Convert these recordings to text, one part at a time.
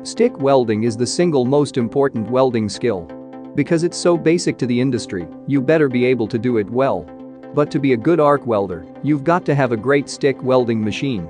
Stick welding is the single most important welding skill. Because it's so basic to the industry, you better be able to do it well. But to be a good arc welder, you've got to have a great stick welding machine.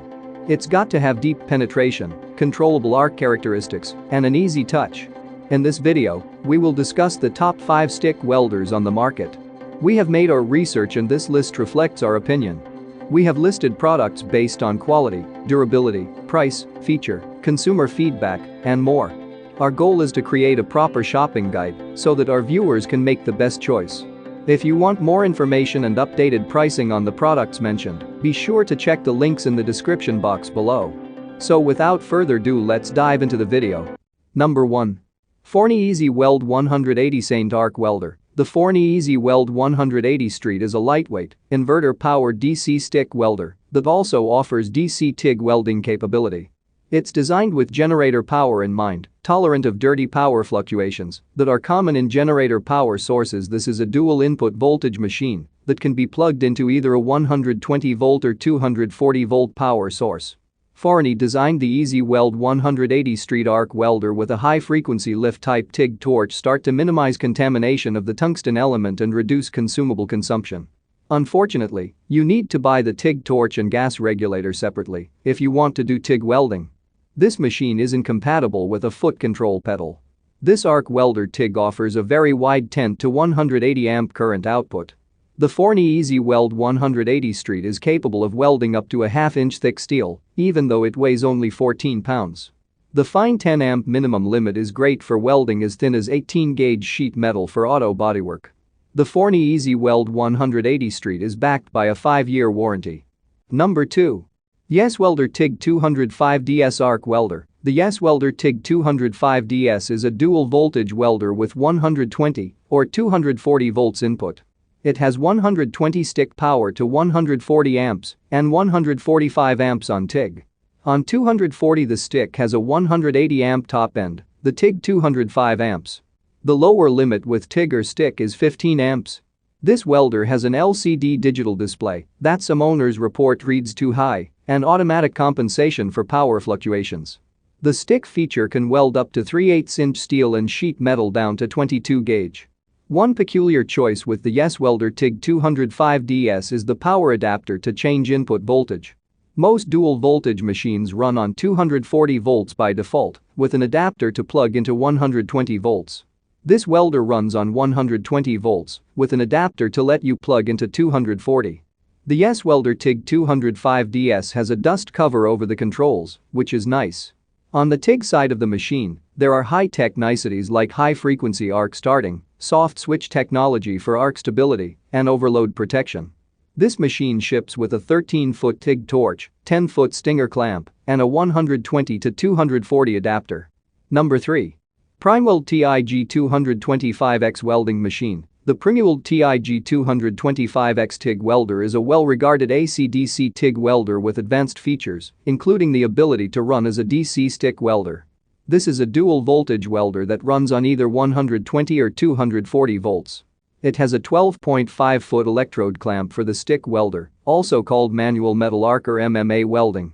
It's got to have deep penetration, controllable arc characteristics, and an easy touch. In this video, we will discuss the top 5 stick welders on the market. We have made our research and this list reflects our opinion. We have listed products based on quality, durability, price, feature, consumer feedback, and more. Our goal is to create a proper shopping guide so that our viewers can make the best choice. If you want more information and updated pricing on the products mentioned, be sure to check the links in the description box below. So without further ado, let's dive into the video. Number 1. Forney Easy Weld 180 Saint Arc Welder. The Forney Easy Weld 180 Street is a lightweight, inverter-powered DC stick welder that also offers DC TIG welding capability. It's designed with generator power in mind, tolerant of dirty power fluctuations that are common in generator power sources. This is a dual-input voltage machine that can be plugged into either a 120-volt or 240-volt power source. Forney designed the Easy Weld 180 Street arc welder with a high-frequency lift-type TIG torch start to minimize contamination of the tungsten element and reduce consumable consumption. Unfortunately, you need to buy the TIG torch and gas regulator separately if you want to do TIG welding. This machine is incompatible with a foot control pedal. This arc welder TIG offers a very wide 10 to 180 amp current output. The Forney Easy Weld 180 Street is capable of welding up to a half-inch thick steel, even though it weighs only 14 pounds. The fine 10 amp minimum limit is great for welding as thin as 18-gauge sheet metal for auto bodywork. The Forney Easy Weld 180 Street is backed by a 5-year warranty. Number 2. YesWelder TIG 205DS Arc Welder. The YesWelder TIG 205DS is a dual-voltage welder with 120 or 240 volts input. It has 120 stick power to 140 amps and 145 amps on TIG. On 240 the stick has a 180 amp top end, the TIG 205 amps. The lower limit with TIG or stick is 15 amps. This welder has an LCD digital display that some owners report reads too high and automatic compensation for power fluctuations. The stick feature can weld up to 3/8-inch steel and sheet metal down to 22 gauge. One peculiar choice with the YesWelder TIG 205DS is the power adapter to change input voltage. Most dual-voltage machines run on 240 volts by default, with an adapter to plug into 120 volts. This welder runs on 120 volts, with an adapter to let you plug into 240. The YesWelder TIG 205DS has a dust cover over the controls, which is nice. On the TIG side of the machine, there are high-tech niceties like high-frequency arc starting, soft switch technology for arc stability, and overload protection. This machine ships with a 13-foot TIG torch, 10-foot Stinger clamp, and a 120 to 240 adapter. Number 3. Primeweld TIG 225X Welding Machine. The Primeweld TIG 225X TIG welder is a well-regarded AC/DC TIG welder with advanced features, including the ability to run as a DC stick welder. This is a dual-voltage welder that runs on either 120 or 240 volts. It has a 12.5-foot electrode clamp for the stick welder, also called manual metal arc or MMA welding.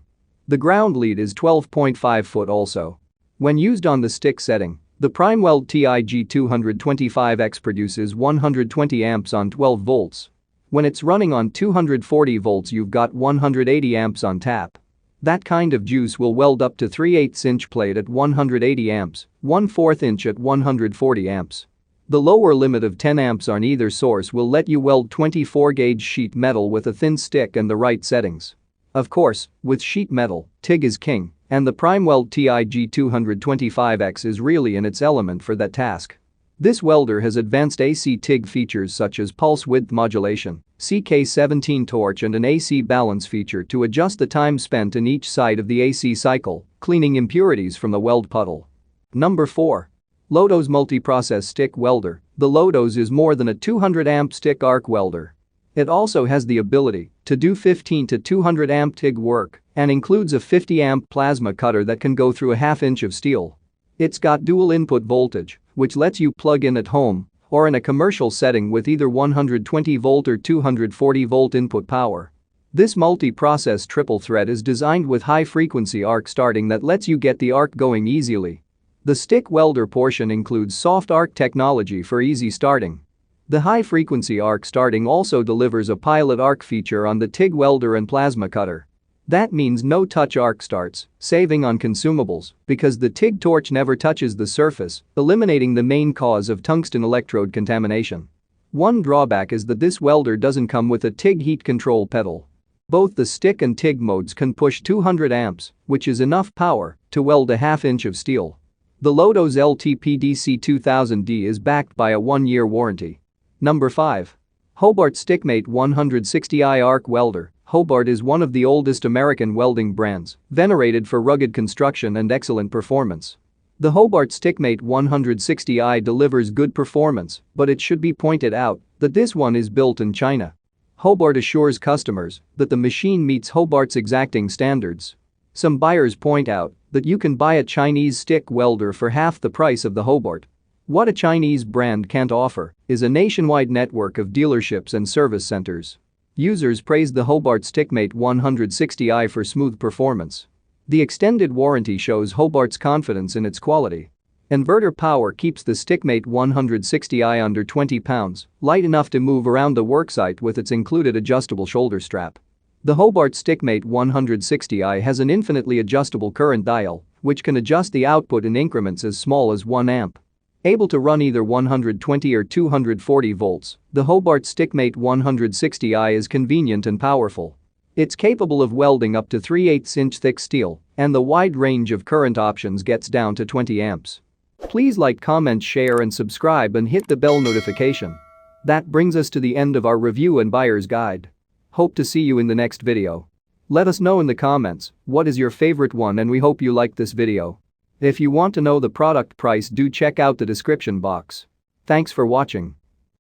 The ground lead is 12.5 foot also. When used on the stick setting, the Primeweld TIG 225X produces 120 amps on 12 volts. When it's running on 240 volts, you've got 180 amps on tap. That kind of juice will weld up to 3/8-inch plate at 180 amps, 1/4 inch at 140 amps. The lower limit of 10 amps on either source will let you weld 24-gauge sheet metal with a thin stick and the right settings. Of course, with sheet metal, TIG is king, and the Primeweld TIG 225X is really in its element for that task. This welder has advanced AC TIG features such as pulse width modulation, CK17 torch and an AC balance feature to adjust the time spent in each side of the AC cycle, cleaning impurities from the weld puddle. Number 4. Lotos Multi-Process Stick Welder. The Lotos is more than a 200 amp stick arc welder. It also has the ability to do 15 to 200 amp TIG work and includes a 50 amp plasma cutter that can go through a half-inch of steel. It's got dual input voltage, which lets you plug in at home or in a commercial setting with either 120 volt or 240 volt input power. This multi-process triple thread is designed with high-frequency arc starting that lets you get the arc going easily. The stick welder portion includes soft arc technology for easy starting. The high-frequency arc starting also delivers a pilot arc feature on the TIG welder and plasma cutter. That means no touch arc starts, saving on consumables because the TIG torch never touches the surface, eliminating the main cause of tungsten electrode contamination. One drawback is that this welder doesn't come with a TIG heat control pedal. Both the stick and TIG modes can push 200 amps, which is enough power to weld a half-inch of steel. The Lotos LTPDC 2000D is backed by a 1-year warranty. Number 5. Hobart Stickmate 160i Arc Welder. Hobart is one of the oldest American welding brands, venerated for rugged construction and excellent performance. The Hobart Stickmate 160i delivers good performance, but it should be pointed out that this one is built in China. Hobart assures customers that the machine meets Hobart's exacting standards. Some buyers point out that you can buy a Chinese stick welder for half the price of the Hobart. What a Chinese brand can't offer is a nationwide network of dealerships and service centers. Users praised the Hobart Stickmate 160i for smooth performance. The extended warranty shows Hobart's confidence in its quality. Inverter power keeps the Stickmate 160i under 20 pounds, light enough to move around the worksite with its included adjustable shoulder strap. The Hobart Stickmate 160i has an infinitely adjustable current dial, which can adjust the output in increments as small as 1 amp. Able to run either 120 or 240 volts, the Hobart Stickmate 160i is convenient and powerful. It's capable of welding up to 3/8-inch thick steel, and the wide range of current options gets down to 20 amps. Please like, comment, share and subscribe and hit the bell notification. That brings us to the end of our review and buyer's guide. Hope to see you in the next video. Let us know in the comments what is your favorite one, and we hope you liked this video. If you want to know the product price, do check out the description box. Thanks for watching.